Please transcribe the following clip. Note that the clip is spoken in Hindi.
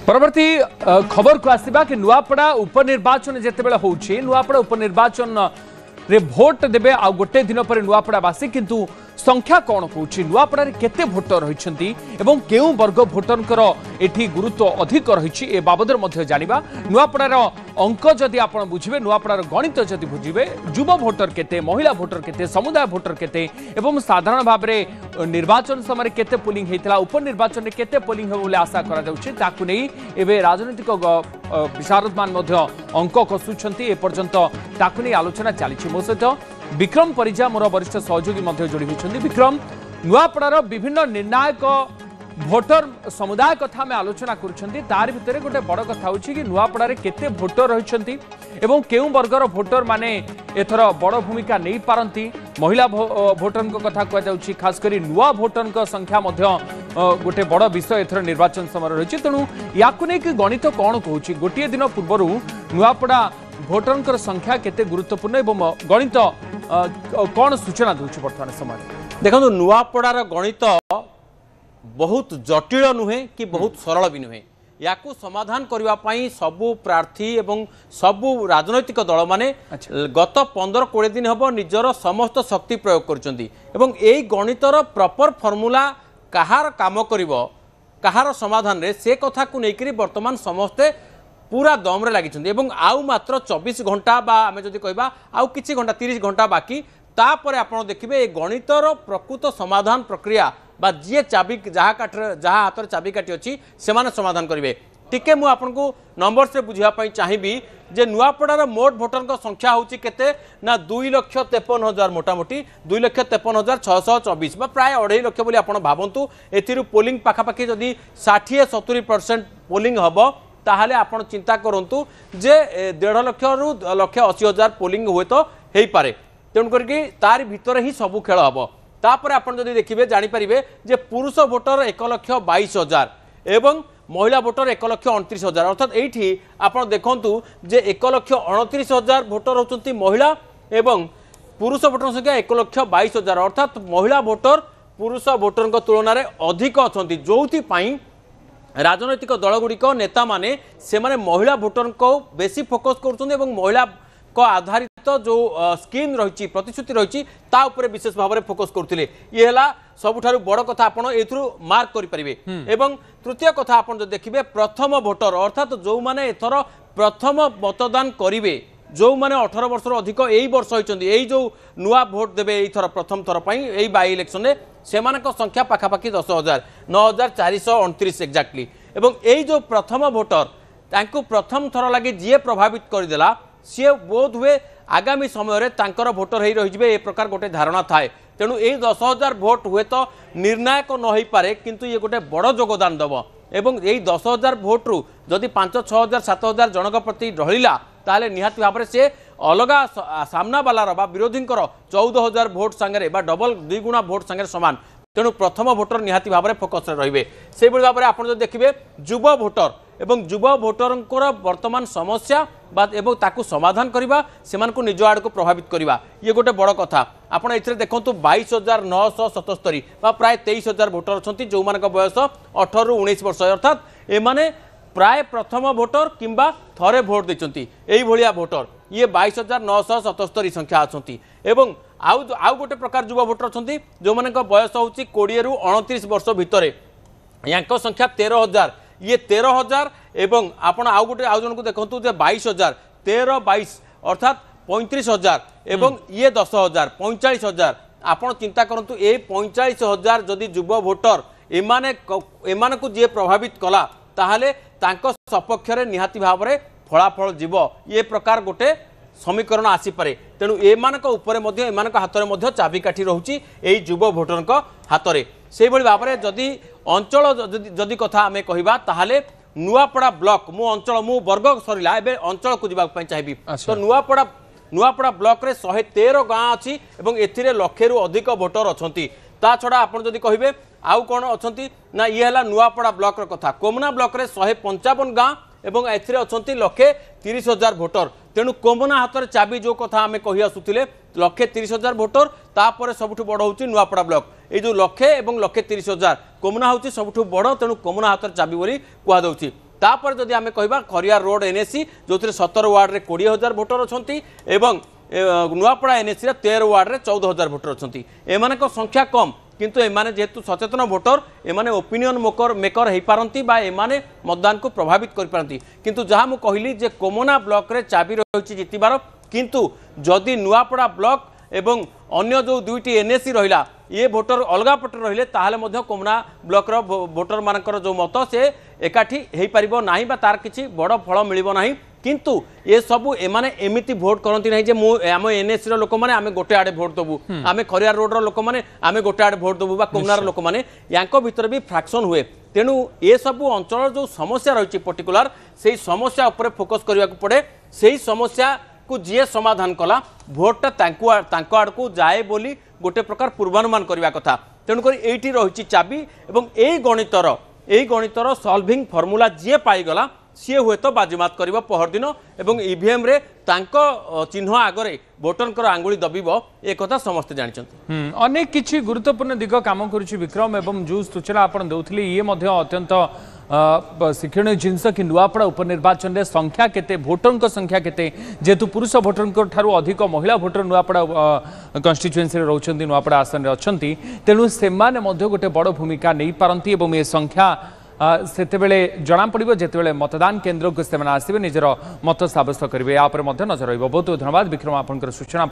परवर्ती खबर को आसवा कि नुआपड़ा उपनिर्वाचन जितेबाला होउछि नुआपड़ा उपनिर्वाचन रे भोट देबे आ गोटे दिन पर नुआपड़ावासी किंतु संख्या कौन कहूँ नुआपड़ा केते भोटर रही एवं केउ वर्ग भोटर एठी गुरुत्व अधिक रही ए बाबद जानिबा नुआपड़ार अंक जदि आप बुझे नुआपड़ार गणित जदि बुझे युव भोटर केते महिला भोटर केते समुदाय भोटर केते एवं साधारण भाव में निर्वाचन समय केते पोलिंग होता उपनिर्वाचन में केते पोलिंग हो आशा करा जाउछि ताकु नै एबे राजनीतिक विशारद मान अंक कसुछंती ए पर्यंत ताकु नै आलोचना चली मो सहित विक्रम परिजा मोर वरिष्ठ सहयोगी जोड़ी होती। विक्रम नुआपड़ार विभिन्न निर्णायक भोटर समुदाय कथा में आलोचना तार भितर गोटे बड़ कथा होछि कि नुआपड़ारे केते भोटर रहिछंती एवं केउ वर्गर भोटर माने एथर बड़ भूमिका नहीं पारंती महिला भोटर कथा कह जाउछि खास करी नुआ भोटर संख्या मध्य गोटे बड़ विषय एथर निर्वाचन समय रही तेणु याकु नै कि गणित कौन कहूछि गोटे दिन पूर्व नुआपड़ा भोटर संख्या केते गुरुत्वपूर्ण एवं गणित कौन सूचना दूची वर्तमान समय देखो नुआपड़ार गणित बहुत जटिल नुहे कि बहुत सरल भी नुहे या समाधान करने सबू प्रार्थी एवं सबू राजनैतिक दल माने गत 15-20 दिन हम निजर समस्त शक्ति प्रयोग कर गणितर प्रपर फर्मूला कहार काम करिवो कहार समाधान रे से कथा को लेकर वर्तमान समस्ते पूरा दम रे लगी आउ मात्र 24 घंटा बा आमे जदि कहबा आउ किछि घंटा 30 घंटा बाकी तापरे आपण देखिबे ए गणितर प्रकृत समाधान प्रक्रिया बा जी चाबी जहाँ हाथ चाबी काटी अच्छी से समाधान करेंगे टिके मु आपको नंबर से बुझापी चाहिए जे नुआपड़ार मोट भोटर संख्या होची केते ना 2,53,000 मोटामोटी 2,53,624 प्राय 2.5 लाख बोली आपण भावंतु एथिरु पोलिंग पाखापाखि जदि 60-70% पोलिंग हम ताहले आपण चिंता करंतु जे 1.5 लाख रु 1,80,000 पोलिंग हुए तो हेई पारे तेणु करके तार भीतर ही सबू खेल हम तापर आपण जदि देखिबे जानि परिबे जे पुरुष भोटर 1,22,000 एवं महिला भोटर 1,29,000 अर्थात एठी आपण देखंतु जे 1,29,000 भोटर होचंती महिला एवं पुरुष भोटर संख्या 1,22,000 अर्थात महिला भोटर पुरुष भोटर तुलन में अधिक अच्छा जोथि राजनैतिक दलगुड़िक नेता माने से माने महिला भोटर को बेसी फोकस कर महिला को आधारित जो स्कीम रही प्रतिश्रुति रही विशेष भाव में फोकस करते ये सबुठारु बड़ कथा आपण एथुरु मार्क करि परिबे एवं तृतीय कथा आपण जो देखिबे प्रथम भोटर अर्थात जो माने एथर प्रथम मतदान करिवे जो माने 18 वर्ष अधिक एई वर्ष होइचंदी एई जो नुआ भोट देबे एई थर प्रथम थर पई एई बाई इलेक्शन रे सेमानक संख्या पाखापाखि 10,000 9,429 एक्जाक्टली एवं एई जो प्रथम भोटर तांको प्रथम थर लागि जे प्रभावित करदेला सी बोध हुए आगामी समय तांकर भोटर ही रही ए प्रकार गोटे धारणा थाए तेणु ये 10,000 भोट हुए तो निर्णायक न हो पारे किंतु ये गोटे बड़ योगदान दब एवं यही 10,000 भोट रु जदि 5,000-6,000 7,000 जनक प्रति रहिला ताले निहाती भाव से अलगा सामना वालार बा विरोधी 14,000 भोट सांगे बा डबल 2 गुणा भोट सांगे समान तेणु प्रथम भोटर निहाती भाव में फोकस रे से भाव में आप देखिए युव भोटर एवं युव भोटर वर्तमान समस्या एवं ताकू समाधान करवा से निज आड़ को प्रभावित करवा ये गोटे बड़ कथा आपड़ ए देखो 22,977 प्राय 23,000 भोटर अच्छा जो मान बयस 18 ରୁ 19 वर्ष अर्थात एमाने प्राय प्रथम भोटर किंबा थरे भोट देती यही भोटर ये 22,977 संख्या अच्छा एवं आउ गोटे प्रकार युवा भोटर अच्छा जो मान बयस हूँ 20 ରୁ 29 वर्ष भितर या संख्या 13,000 ये 13,000 एवं आपण आउ गोटे आउ जन को देखु 22,000 13-22 अर्थात 35,000 एवं ये 10,000 45,000 आपण चिंता करंतु ए 45,000 जदि युव भोटर एमाने को जे प्रभावित कला ताहले तांको सपक्ष रे निहाती भाव रे फलाफल जीव ये प्रकार गोटे समीकरण आसीपे तेणु एमानक उपरे मध्य एमानक हाथ में चाबिकाठी रोची यही युव भोटर हाथ में से भाव में जदि अंचल जदि कथा आम कहवा ताहले नुआपड़ा ब्लॉक मु अंचल मु वर्ग सरला एबे अंचल को जावाक चाहिए तो नुआपड़ा ब्लॉक रे 113 गाँ अच्छी और एथिरे लक्षे रु अधिक भोटर अच्छी ता छड़ा आपन जदि कहिबे आउ कोन अच्छी ना ये है नुआपड़ा ब्लॉक कथा कोमना ब्लॉक रे 155 गाँ एवं एथिरे अच्छी 130,000 भोटर तेणु कोमना हाथ में चाबी जो कथा आम कही आसुले 130,000 भोटर तापर सबुठ बड़ हूँ नुआपड़ा ब्लॉक ये जो 1,00,000 और 130,000 कोमना हूँ सबुठ बड़ तेणु कोमना हाथ चाबी बोली कहुच्छी तापर जदि आमे कहबा खरियार रोड एनएसी जो 17 वार्ड रे 20,000 भोटर अछंती एवं नुआपड़ा एनएसी रे 13 वार्ड रे 14,000 भोटर अछंती एमानक संख्या कम किंतु एमाने जेहेतु सचेतन भोटर एमाने ओपिनियन मेकर हो पारती एमाने मतदान को प्रभावित कर पारती किंतु जहाँ मुझे कहली जे कोमना ब्लॉक रे चाबी रही जितबार किंतु जदि नुआपड़ा ब्लॉक एवं अन्य जो दुईटी एनएसी रहिला ये भोटर अलग पटे रहिले ताहले मध्य कोमना ब्लॉक रो भोटर मानकर जो मत से एकाठी हेई परिबो नाही बा तार किछि बड़ फल मिलिबो नाही किंतु ये सबू एमाने एमिति भोट करती ना जे आम एनएसी लोक मैंने आम गोटे आड़े भोट देवु आम खरियार रोड लोक मैंने आम गोटे आड़े भोट देवु कोमनार लोक मैंने या भीतर भी फ्रैक्शन हुए तेणु ये सबू अंचल जो समस्या रही पर्टिकुलर से समस्या उपर फोकस करने को पड़े से समस्या को जी समाधान कला भोटा आड़ को जाए बोली गोटे प्रकार पूर्वानुमान करने कथा तेणुक ये रही चाबी एवं यही गणितर सॉल्विंग फॉर्मूला जी पाईगला सी हुए तो बाजीमात कर पहरदिन एवं ईवीएम रे चिन्ह आगरे भोटर आंगुली दबिब एक समस्ते जानते अनेक किछि गुरुत्वपूर्ण दिग काम करुछि विक्रम एवं जो सूचना आपण दउथले ये मध्य अत्यंत शिक्षणीय जिनस कि नुआपड़ा उपनिर्वाचन में संख्या केते भोटर संख्या केते जेतु पुरुष भोटर ठारू अधिक महिला भोटर नुआपड़ा कन्स्टिट्युएन्सी रोचंती नुआपड़ा आसन रे अछंती तेणु सेमाने मध्य गोटे बड़ भूमिका नहीं पारंती एवं ये संख्या सेतेबेले जना पड़िबो जेतेबेले मतदान केन्द्र को सेमाने आसिबे निजर मत साब्यस्त करिवे या पर मध्य नजर रहिबो। बहुत बहुत धन्यवाद विक्रम आपनकर सूचना।